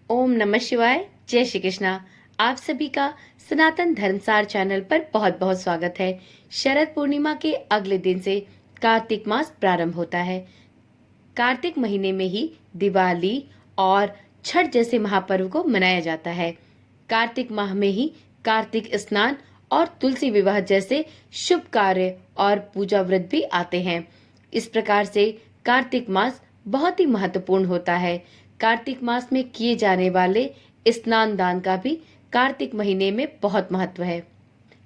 ओम नमः शिवाय। जय श्री कृष्णा। आप सभी का सनातन धर्मसार चैनल पर बहुत बहुत स्वागत है। शरद पूर्णिमा के अगले दिन से कार्तिक मास प्रारंभ होता है। कार्तिक महीने में ही दिवाली और छठ जैसे महापर्व को मनाया जाता है। कार्तिक माह में ही कार्तिक स्नान और तुलसी विवाह जैसे शुभ कार्य और पूजा व्रत भी आते हैं। इस प्रकार से कार्तिक मास बहुत ही महत्वपूर्ण होता है। कार्तिक मास में किए जाने वाले स्नान दान का भी कार्तिक महीने में बहुत महत्व है।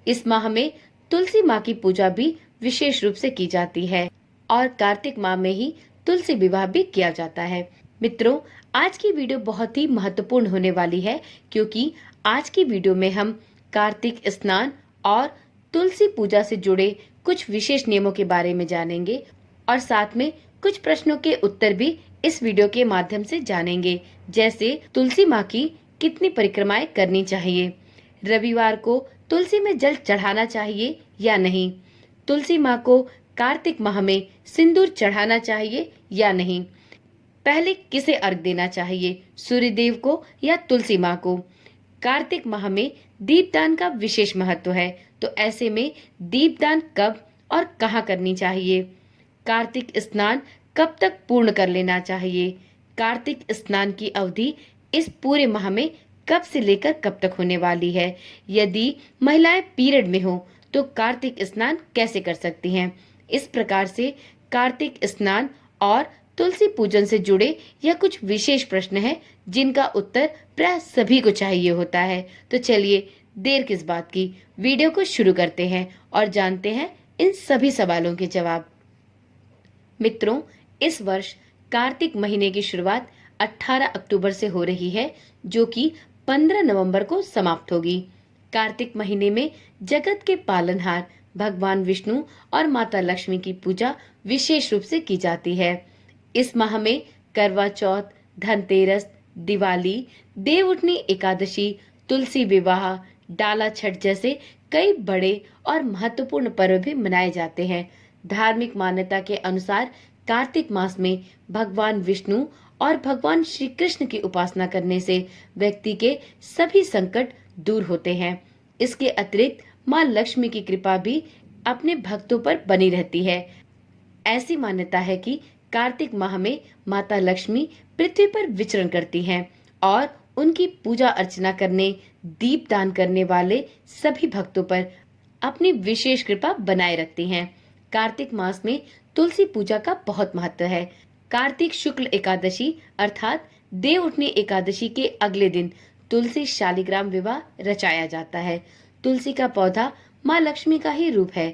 इस माह में तुलसी माँ की पूजा भी विशेष रूप से की जाती है और कार्तिक माह में ही तुलसी विवाह भी किया जाता है। मित्रों, आज की वीडियो बहुत ही महत्वपूर्ण होने वाली है क्योंकि आज की वीडियो में हम कार्तिक स्नान और तुलसी पूजा से जुड़े कुछ विशेष नियमों के बारे में जानेंगे और साथ में कुछ प्रश्नों के उत्तर भी इस वीडियो के माध्यम से जानेंगे। जैसे तुलसी माँ की कितनी परिक्रमाएं करनी चाहिए, रविवार को तुलसी में जल चढ़ाना चाहिए या नहीं, तुलसी माँ को कार्तिक माह में सिंदूर चढ़ाना चाहिए या नहीं, पहले किसे अर्घ देना चाहिए, सूर्यदेव को या तुलसी माँ को। कार्तिक माह में दीपदान का विशेष महत्व है, तो ऐसे में दीपदान कब और कहाँ करनी चाहिए। कार्तिक स्नान कब तक पूर्ण कर लेना चाहिए। कार्तिक स्नान की अवधि इस पूरे माह में कब से लेकर कब तक होने वाली है। यदि महिलाएं पीरियड में हो तो कार्तिक स्नान कैसे कर सकती हैं। इस प्रकार से कार्तिक स्नान और तुलसी पूजन से जुड़े यह कुछ विशेष प्रश्न हैं जिनका उत्तर प्राय सभी को चाहिए होता है। तो चलिए देर किस बात की, वीडियो को शुरू करते हैं और जानते हैं इन सभी सवालों के जवाब। मित्रों, इस वर्ष कार्तिक महीने की शुरुआत 18 अक्टूबर से हो रही है, जो कि 15 नवंबर को समाप्त होगी। कार्तिक महीने में जगत के पालनहार भगवान विष्णु और माता लक्ष्मी की पूजा विशेष रूप से की जाती है। इस माह में करवा चौथ, धनतेरस, दिवाली, देवउठनी एकादशी, तुलसी विवाह, डाला छठ जैसे कई बड़े और महत्वपूर्ण पर्व भी मनाए जाते हैं। धार्मिक मान्यता के अनुसार कार्तिक मास में भगवान विष्णु और भगवान श्री कृष्ण की उपासना करने से व्यक्ति के सभी संकट दूर होते हैं। इसके अतिरिक्त मां लक्ष्मी की कृपा भी अपने भक्तों पर बनी रहती है। ऐसी मान्यता है कि कार्तिक माह में माता लक्ष्मी पृथ्वी पर विचरण करती हैं और उनकी पूजा अर्चना करने, दीप दान करने वाले सभी भक्तों पर अपनी विशेष कृपा बनाए रखती हैं। कार्तिक मास में तुलसी पूजा का बहुत महत्व है। कार्तिक शुक्ल एकादशी अर्थात देवउठनी एकादशी के अगले दिन तुलसी शालिग्राम विवाह रचाया जाता है। तुलसी का पौधा माँ लक्ष्मी का ही रूप है।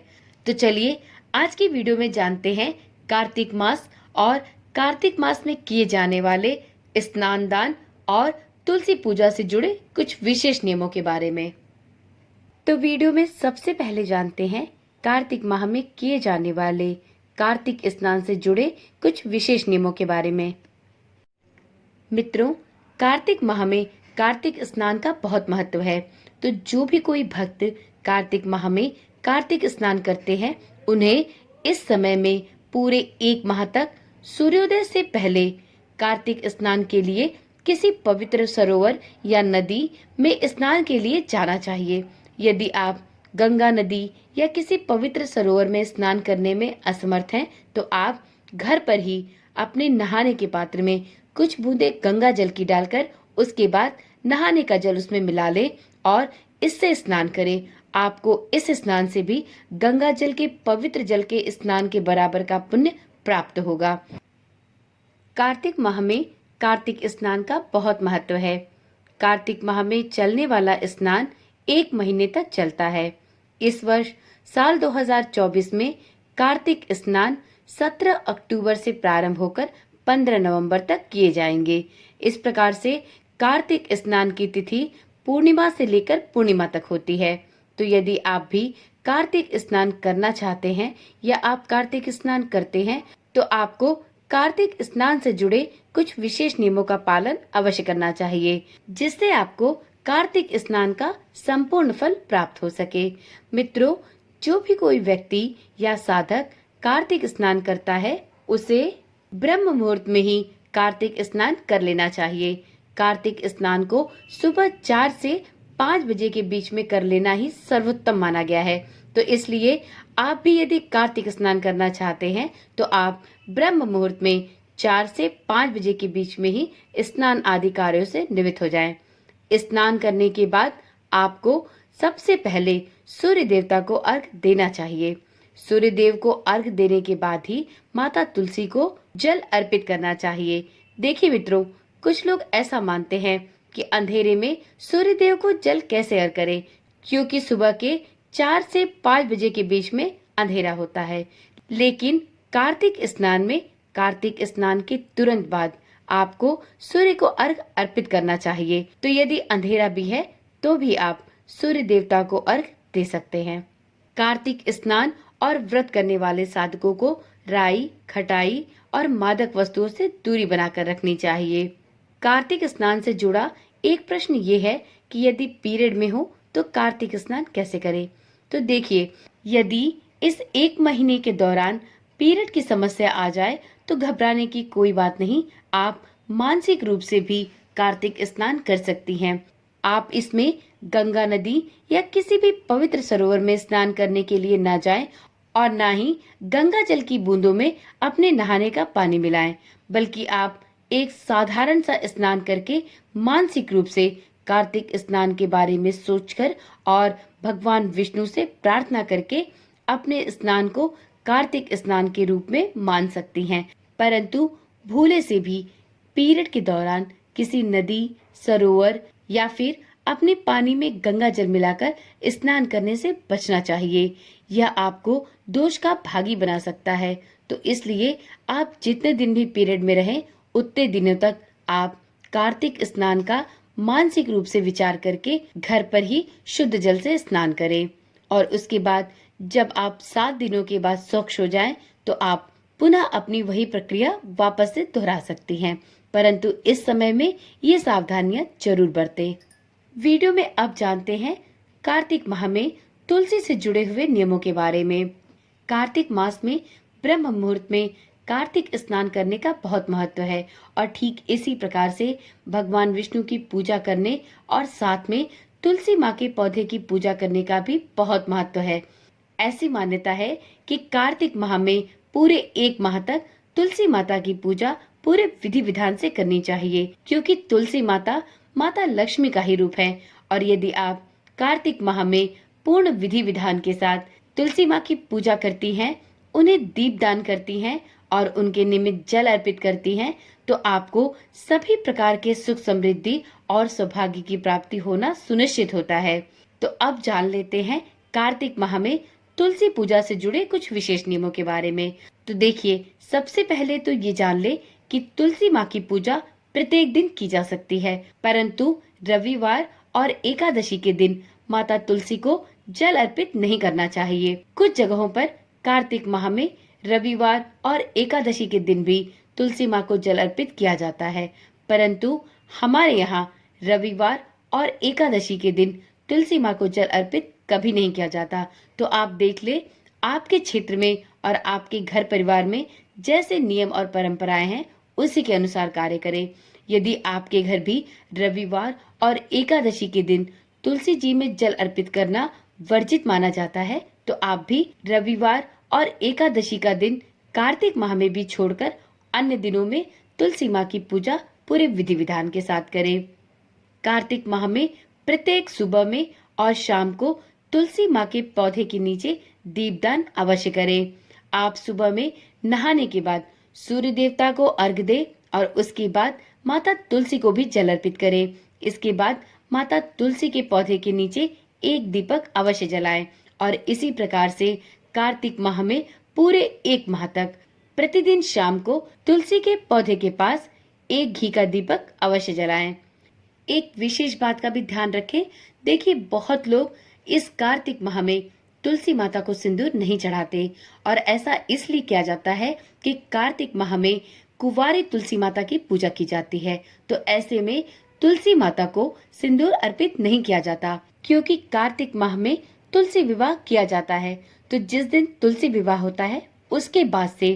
तो चलिए आज की वीडियो में जानते हैं कार्तिक मास और कार्तिक मास में किए जाने वाले स्नान दान और तुलसी पूजा से जुड़े कुछ विशेष नियमों के बारे में। तो वीडियो में सबसे पहले जानते हैं कार्तिक माह में किए जाने वाले कार्तिक स्नान से जुड़े कुछ विशेष नियमों के बारे में। मित्रों, कार्तिक माह में कार्तिक स्नान का बहुत महत्व है, तो जो भी कोई भक्त कार्तिक माह में कार्तिक स्नान करते हैं उन्हें इस समय में पूरे एक माह तक सूर्योदय से पहले कार्तिक स्नान के लिए किसी पवित्र सरोवर या नदी में स्नान के लिए जाना चाहिए। यदि आप गंगा नदी या किसी पवित्र सरोवर में स्नान करने में असमर्थ हैं तो आप घर पर ही अपने नहाने के पात्र में कुछ बूंदे गंगा जल की डालकर उसके बाद नहाने का जल उसमें मिला लें और इससे स्नान करें। आपको इस स्नान से भी गंगा जल के पवित्र जल के स्नान के बराबर का पुण्य प्राप्त होगा। कार्तिक माह में कार्तिक स्नान का बहुत महत्व है। कार्तिक माह में चलने वाला स्नान 1 महीने तक चलता है। इस वर्ष साल 2024 में कार्तिक स्नान 17 अक्टूबर से प्रारंभ होकर 15 नवंबर तक किए जाएंगे। इस प्रकार से कार्तिक स्नान की तिथि पूर्णिमा से लेकर पूर्णिमा तक होती है। तो यदि आप भी कार्तिक स्नान करना चाहते हैं या आप कार्तिक स्नान करते हैं तो आपको कार्तिक स्नान से जुड़े कुछ विशेष नियमों का पालन अवश्य करना चाहिए, जिससे आपको कार्तिक स्नान का संपूर्ण फल प्राप्त हो सके। मित्रों, जो भी कोई व्यक्ति या साधक कार्तिक स्नान करता है उसे ब्रह्म मुहूर्त में ही कार्तिक स्नान कर लेना चाहिए। कार्तिक स्नान को सुबह 4 से 5 बजे के बीच में कर लेना ही सर्वोत्तम माना गया है। तो इसलिए आप भी यदि कार्तिक स्नान करना चाहते हैं तो आप ब्रह्म मुहूर्त में 4 से 5 बजे के बीच में ही स्नान आदि कार्यों से निवृत्त हो जाएं। स्नान करने के बाद आपको सबसे पहले सूर्य देवता को अर्घ देना चाहिए। सूर्य देव को अर्घ देने के बाद ही माता तुलसी को जल अर्पित करना चाहिए। देखिए मित्रों, कुछ लोग ऐसा मानते हैं कि अंधेरे में सूर्य देव को जल कैसे अर्घ करें, क्योंकि सुबह के 4 से 5 बजे के बीच में अंधेरा होता है। लेकिन कार्तिक स्नान के तुरंत बाद आपको सूर्य को अर्घ अर्पित करना चाहिए। तो यदि अंधेरा भी है तो भी आप सूर्य देवता को अर्घ दे सकते हैं। कार्तिक स्नान और व्रत करने वाले साधकों को राई, खटाई और मादक वस्तुओं से दूरी बनाकर रखनी चाहिए। कार्तिक स्नान से जुड़ा एक प्रश्न ये है कि यदि पीरियड में हो तो कार्तिक स्नान कैसे करें। तो देखिए, यदि इस 1 महीने के दौरान पीरियड की समस्या आ जाए तो घबराने की कोई बात नहीं। आप मानसिक रूप से भी कार्तिक स्नान कर सकती हैं। आप इसमें गंगा नदी या किसी भी पवित्र सरोवर में स्नान करने के लिए ना जाएं और ना ही गंगा जल की बूंदों में अपने नहाने का पानी मिलाएं, बल्कि आप एक साधारण सा स्नान करके मानसिक रूप से कार्तिक स्नान के बारे में सोचकर और भगवान विष्णु से प्रार्थना करके अपने स्नान को कार्तिक स्नान के रूप में मान सकती हैं। परंतु भूले से भी पीरियड के दौरान किसी नदी, सरोवर या फिर अपने पानी में गंगा जल मिलाकर स्नान करने से बचना चाहिए। यह आपको दोष का भागी बना सकता है। तो इसलिए आप जितने दिन भी पीरियड में रहें उतने दिनों तक आप कार्तिक स्नान का मानसिक रूप से विचार करके घर पर ही शुद्ध जल से स्नान करें। और उसके बाद जब आप 7 दिनों के बाद स्वच्छ हो जाएं तो आप पुनः अपनी वही प्रक्रिया वापस से दोहरा सकती हैं। परंतु इस समय में ये सावधानियां जरूर बरतें। वीडियो में अब जानते हैं कार्तिक माह में तुलसी से जुड़े हुए नियमों के बारे में। कार्तिक मास में ब्रह्म मुहूर्त में कार्तिक स्नान करने का बहुत महत्व है और ठीक इसी प्रकार से भगवान विष्णु की पूजा करने और साथ में तुलसी माँ के पौधे की पूजा करने का भी बहुत महत्व है। ऐसी मान्यता है कि कार्तिक माह में पूरे 1 माह तक तुलसी माता की पूजा पूरे विधि विधान से करनी चाहिए, क्योंकि तुलसी माता माता लक्ष्मी का ही रूप है। और यदि आप कार्तिक माह में पूर्ण विधि विधान के साथ तुलसी माँ की पूजा करती हैं, उन्हें दीपदान करती हैं और उनके निमित्त जल अर्पित करती हैं, तो आपको सभी प्रकार के सुख, समृद्धि और सौभाग्य की प्राप्ति होना सुनिश्चित होता है। तो अब जान लेते हैं कार्तिक माह में तुलसी पूजा से जुड़े कुछ विशेष नियमों के बारे में। तो देखिए, सबसे पहले तो ये जान ले कि तुलसी माँ की पूजा प्रत्येक दिन की जा सकती है, परंतु रविवार और एकादशी के दिन माता तुलसी को जल अर्पित नहीं करना चाहिए। कुछ जगहों पर कार्तिक माह में रविवार और एकादशी के दिन भी तुलसी माँ को जल अर्पित किया जाता है, परंतु हमारे यहाँ रविवार और एकादशी के दिन तुलसी माँ को जल अर्पित कभी नहीं किया जाता। तो आप देख ले, आपके क्षेत्र में और आपके घर परिवार में जैसे नियम और परंपराएं हैं उसी के अनुसार कार्य करें। यदि आपके घर भी रविवार और एकादशी के दिन तुलसी जी में जल अर्पित करना वर्जित माना जाता है, तो आप भी रविवार और एकादशी का दिन कार्तिक माह में भी छोड़कर अन्य दिनों में तुलसी माँ की पूजा पूरे विधि विधान के साथ करें। कार्तिक माह में प्रत्येक सुबह में और शाम को तुलसी माँ के पौधे के नीचे दीपदान अवश्य करें। आप सुबह में नहाने के बाद सूर्य देवता को अर्घ दें और उसके बाद माता तुलसी को भी जल अर्पित करें। इसके बाद माता तुलसी के पौधे के नीचे एक दीपक अवश्य जलाएं और इसी प्रकार से कार्तिक माह में पूरे 1 माह तक प्रतिदिन शाम को तुलसी के पौधे के पास एक घी का दीपक अवश्य जलाएं। एक विशेष बात का भी ध्यान रखें। देखिए, बहुत लोग इस कार्तिक माह में तुलसी माता को सिंदूर नहीं चढ़ाते और ऐसा इसलिए किया जाता है कि कार्तिक माह में कुंवारी तुलसी माता की पूजा की जाती है। तो ऐसे में तुलसी माता को सिंदूर अर्पित नहीं किया जाता, क्योंकि कार्तिक माह में तुलसी विवाह किया जाता है। तो जिस दिन तुलसी विवाह होता है उसके बाद से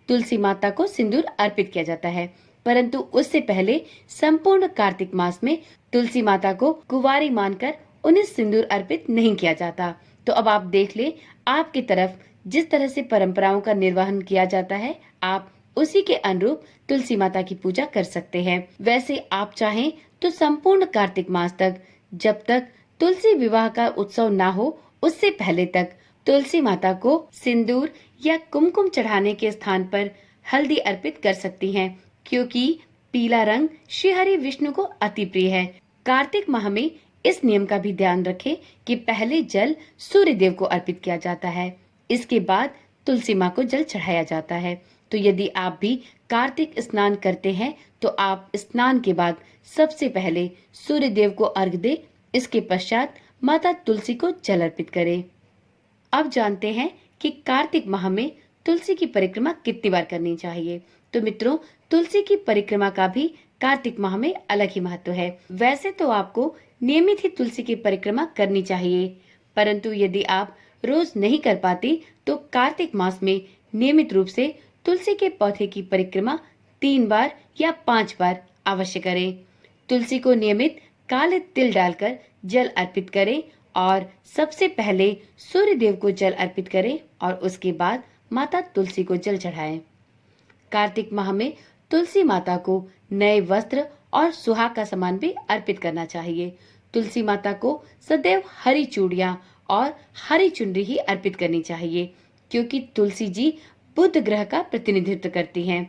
तुलसी माता को सिंदूर अर्पित किया जाता है। परंतु उससे पहले संपूर्ण कार्तिक मास में तुलसी माता को कुंवारी मानकर उन्हें सिंदूर अर्पित नहीं किया जाता। तो अब आप देख ले, आपकी तरफ जिस तरह से परंपराओं का निर्वहन किया जाता है, आप उसी के अनुरूप तुलसी माता की पूजा कर सकते हैं। वैसे आप चाहें तो संपूर्ण कार्तिक मास तक, जब तक तुलसी विवाह का उत्सव ना हो, उससे पहले तक तुलसी माता को सिंदूर या कुमकुम चढ़ाने के स्थान पर हल्दी अर्पित कर सकती हैं, क्योंकि पीला रंग श्री हरि विष्णु को अति प्रिय है। कार्तिक माह में इस नियम का भी ध्यान रखें कि पहले जल सूर्य देव को अर्पित किया जाता है, इसके बाद तुलसी माँ को जल चढ़ाया जाता है। तो यदि आप भी कार्तिक स्नान करते हैं तो आप स्नान के बाद सबसे पहले सूर्य देव को अर्घ दें, इसके पश्चात माता तुलसी को जल अर्पित करें। अब जानते हैं कि कार्तिक माह में तुलसी की परिक्रमा कितनी बार करनी चाहिए। तो मित्रों, तुलसी की परिक्रमा का भी कार्तिक माह में अलग ही महत्व है। वैसे तो आपको नियमित ही तुलसी की परिक्रमा करनी चाहिए, परंतु यदि आप रोज नहीं कर पाती तो कार्तिक मास में नियमित रूप से तुलसी के पौधे की परिक्रमा 3 बार या 5 बार अवश्य करें। तुलसी को नियमित काले तिल डालकर जल अर्पित करें और सबसे पहले सूर्य देव को जल अर्पित करें और उसके बाद माता तुलसी को जल चढ़ाएं। कार्तिक माह में तुलसी माता को नए वस्त्र और सुहाग का सामान भी अर्पित करना चाहिए। तुलसी माता को सदैव हरी चूड़ियां और हरी चुनरी ही अर्पित करनी चाहिए, क्योंकि तुलसी जी बुध ग्रह का प्रतिनिधित्व करती हैं।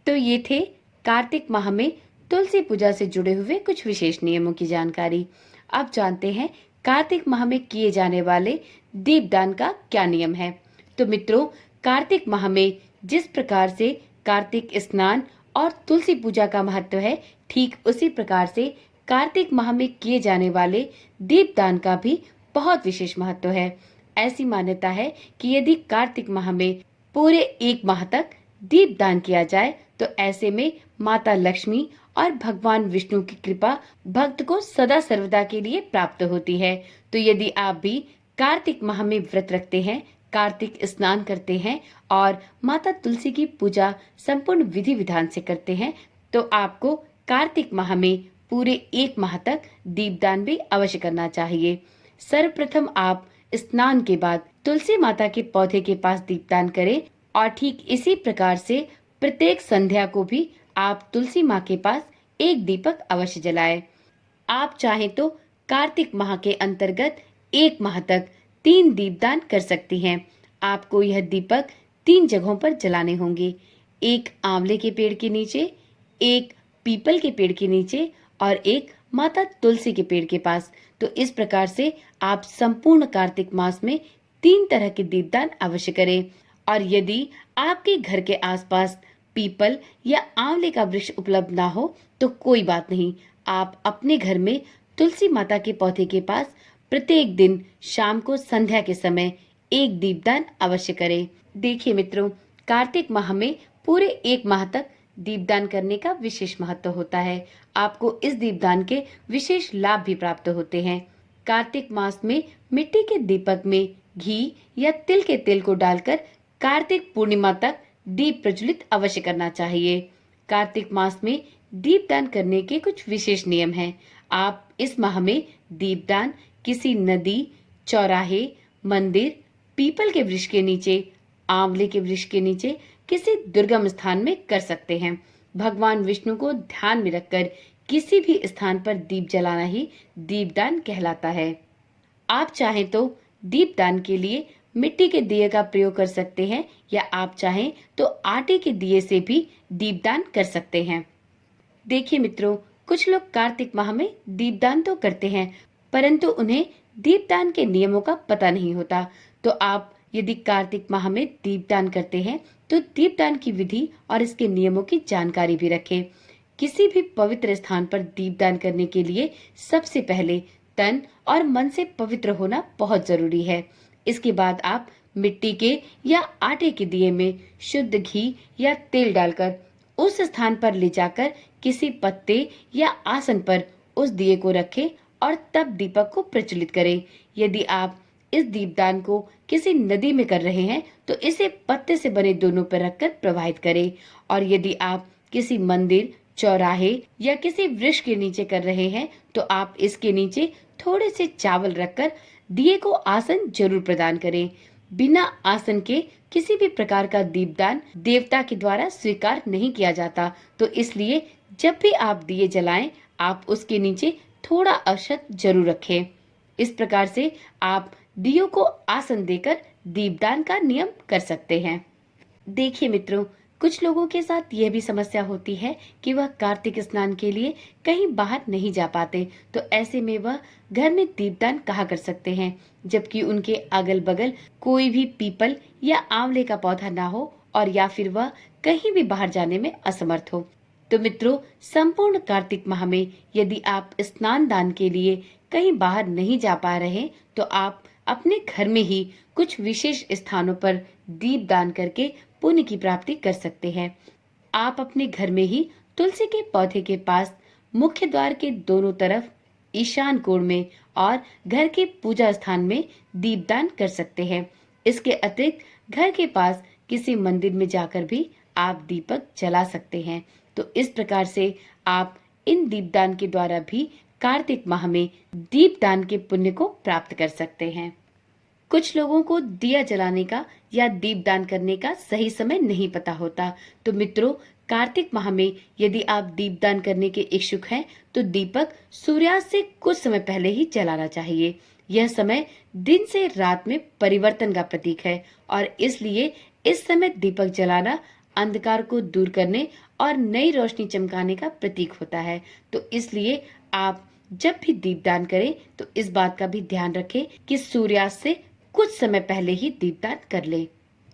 तो ये थे कार्तिक माह में तुलसी पूजा से जुड़े हुए कुछ विशेष नियमों की जानकारी। अब जानते हैं कार्तिक माह में किए जाने वाले दीपदान का क्या नियम है। तो मित्रों, कार्तिक माह में जिस प्रकार से कार्तिक स्नान और तुलसी पूजा का महत्व है, ठीक उसी प्रकार से कार्तिक माह में किए जाने वाले दीपदान का भी बहुत विशेष महत्व है। ऐसी मान्यता है कि यदि कार्तिक माह में पूरे 1 माह तक दीपदान किया जाए तो ऐसे में माता लक्ष्मी और भगवान विष्णु की कृपा भक्त को सदा सर्वदा के लिए प्राप्त होती है। तो यदि आप भी कार्तिक माह में व्रत रखते हैं, कार्तिक स्नान करते हैं और माता तुलसी की पूजा संपूर्ण विधि विधान से करते हैं, तो आपको कार्तिक माह में पूरे 1 माह तक दीपदान भी अवश्य करना चाहिए। सर्वप्रथम आप स्नान के बाद तुलसी माता के पौधे के पास दीपदान करें और ठीक इसी प्रकार से प्रत्येक संध्या को भी आप तुलसी माँ के पास एक दीपक अवश्य जलाएं। आप चाहें तो कार्तिक माह के अंतर्गत 1 माह तक 3 दीपदान कर सकती हैं। आपको यह दीपक 3 जगहों पर जलाने होंगे, एक आंवले के पेड़ के नीचे, एक पीपल के पेड़ के नीचे और एक माता तुलसी के पेड़ के पास। तो इस प्रकार से आप संपूर्ण कार्तिक मास में 3 तरह के दीपदान अवश्य करें। और यदि आपके घर के आसपास पीपल या आंवले का वृक्ष उपलब्ध ना हो तो कोई बात नहीं, आप अपने घर में तुलसी माता के पौधे के पास प्रत्येक दिन शाम को संध्या के समय एक दीपदान अवश्य करें। देखिए मित्रों, कार्तिक माह में पूरे 1 माह तक दीपदान करने का विशेष महत्व होता है। आपको इस दीपदान के विशेष लाभ भी प्राप्त होते हैं। कार्तिक मास में मिट्टी के दीपक में घी या तिल के तेल को डालकर कार्तिक पूर्णिमा तक दीप प्रज्वलित अवश्य करना चाहिए। कार्तिक मास में दीपदान करने के कुछ विशेष नियम हैं। आप इस माह में दीपदान किसी नदी, चौराहे, मंदिर, पीपल के वृक्ष के नीचे, आंवले के वृक्ष के नीचे, किसी दुर्गम स्थान में कर सकते हैं। भगवान विष्णु को ध्यान में रखकर किसी भी स्थान पर दीप जलाना ही दीपदान कहलाता है। आप चाहें तो दीपदान के लिए मिट्टी के दिए का प्रयोग कर सकते हैं या आप चाहें तो आटे के दिए से भी दीपदान कर सकते हैं। देखिए मित्रों, कुछ लोग कार्तिक माह में दीपदान तो करते हैं, परंतु उन्हें दीपदान के नियमों का पता नहीं होता। तो आप यदि कार्तिक माह में दीपदान करते हैं तो दीपदान की विधि और इसके नियमों की जानकारी भी रखें। किसी भी पवित्र स्थान पर दीपदान करने के लिए सबसे पहले तन और मन से पवित्र होना बहुत जरूरी है। इसके बाद आप मिट्टी के या आटे के दिए में शुद्ध घी या तेल डालकर उस स्थान पर ले जाकर किसी पत्ते या आसन पर उस दिए को रखें और तब दीपक को प्रज्वलित करें। यदि आप इस दीपदान को किसी नदी में कर रहे हैं तो इसे पत्ते से बने दोनों पर रखकर प्रवाहित करें, और यदि आप किसी मंदिर, चौराहे या किसी वृक्ष के नीचे कर रहे हैं तो आप इसके नीचे थोड़े से चावल रखकर दिए को आसन जरूर प्रदान करें। बिना आसन के किसी भी प्रकार का दीपदान देवता के द्वारा स्वीकार नहीं किया जाता, तो इसलिए जब भी आप दिए जलाएं, आप उसके नीचे थोड़ा अक्षत जरूर रखें। इस प्रकार से आप दियों को आसन देकर दीपदान का नियम कर सकते हैं। देखिए मित्रों, कुछ लोगों के साथ यह भी समस्या होती है कि वह कार्तिक स्नान के लिए कहीं बाहर नहीं जा पाते, तो ऐसे में वह घर में दीपदान कहाँ कर सकते हैं, जबकि उनके अगल बगल कोई भी पीपल या आंवले का पौधा ना हो और या फिर वह कहीं भी बाहर जाने में असमर्थ हो। तो मित्रों, संपूर्ण कार्तिक माह में यदि आप स्नान दान के लिए कहीं बाहर नहीं जा पा रहे, तो आप अपने घर में ही कुछ विशेष स्थानों पर दीप दान करके पुण्य की प्राप्ति कर सकते हैं। आप अपने घर में ही तुलसी के पौधे के पास, मुख्य द्वार के दोनों तरफ, ईशान कोण में और घर के पूजा स्थान में दीपदान कर सकते हैं। इसके अतिरिक्त घर के पास किसी मंदिर में जाकर भी आप दीपक जला सकते हैं। तो इस प्रकार से आप इन दीपदान के द्वारा भी कार्तिक माह में दीपदान के पुण्य को प्राप्त कर सकते हैं। कुछ लोगों को दिया जलाने का या दीपदान करने का सही समय नहीं पता होता, तो मित्रों, कार्तिक माह में यदि आप दीपदान करने के इच्छुक हैं तो दीपक सूर्यास्त से कुछ समय पहले ही जलाना चाहिए। यह समय दिन से रात में परिवर्तन का प्रतीक है और इसलिए इस समय दीपक जलाना अंधकार को दूर करने और नई रोशनी चमकाने का प्रतीक होता है। तो इसलिए आप जब भी दीपदान करें तो इस बात का भी ध्यान रखें कि सूर्यास्त से कुछ समय पहले ही दीपदान कर लें।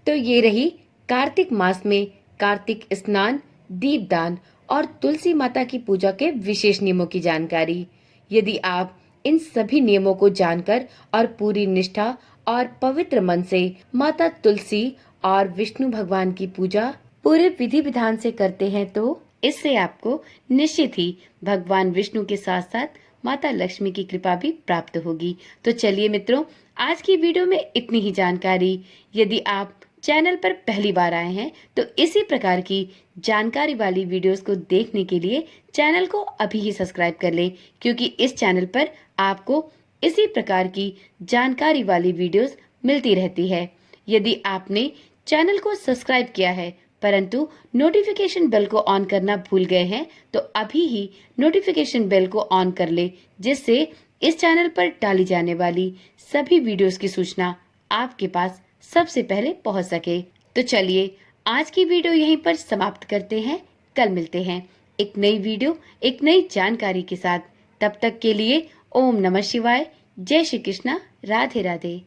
तो ये रही कार्तिक मास में कार्तिक स्नान, दीपदान और तुलसी माता की पूजा के विशेष नियमों की जानकारी। यदि आप इन सभी नियमों को जानकर और पूरी निष्ठा और पवित्र मन से माता तुलसी और विष्णु भगवान की पूजा पूरे विधि विधान से करते हैं, तो इससे आपको निश्चित ही भगवान विष्णु के साथ साथ माता लक्ष्मी की कृपा भी प्राप्त होगी। तो चलिए मित्रों, आज की वीडियो में इतनी ही जानकारी। यदि आप चैनल पर पहली बार आए हैं तो इसी प्रकार की जानकारी वाली वीडियोस को देखने के लिए चैनल को अभी ही सब्सक्राइब कर लें, क्योंकि इस चैनल पर आपको इसी प्रकार की जानकारी वाली वीडियोस मिलती रहती है। यदि आपने चैनल को सब्सक्राइब किया है परंतु नोटिफिकेशन बेल को ऑन करना भूल गए हैं, तो अभी ही नोटिफिकेशन बेल को ऑन कर ले, जिससे इस चैनल पर डाली जाने वाली सभी वीडियोस की सूचना आपके पास सबसे पहले पहुंच सके। तो चलिए, आज की वीडियो यहीं पर समाप्त करते हैं। कल मिलते हैं एक नई वीडियो, एक नई जानकारी के साथ। तब तक के लिए ओम नमः शिवाय, जय श्री कृष्णा, राधे राधे।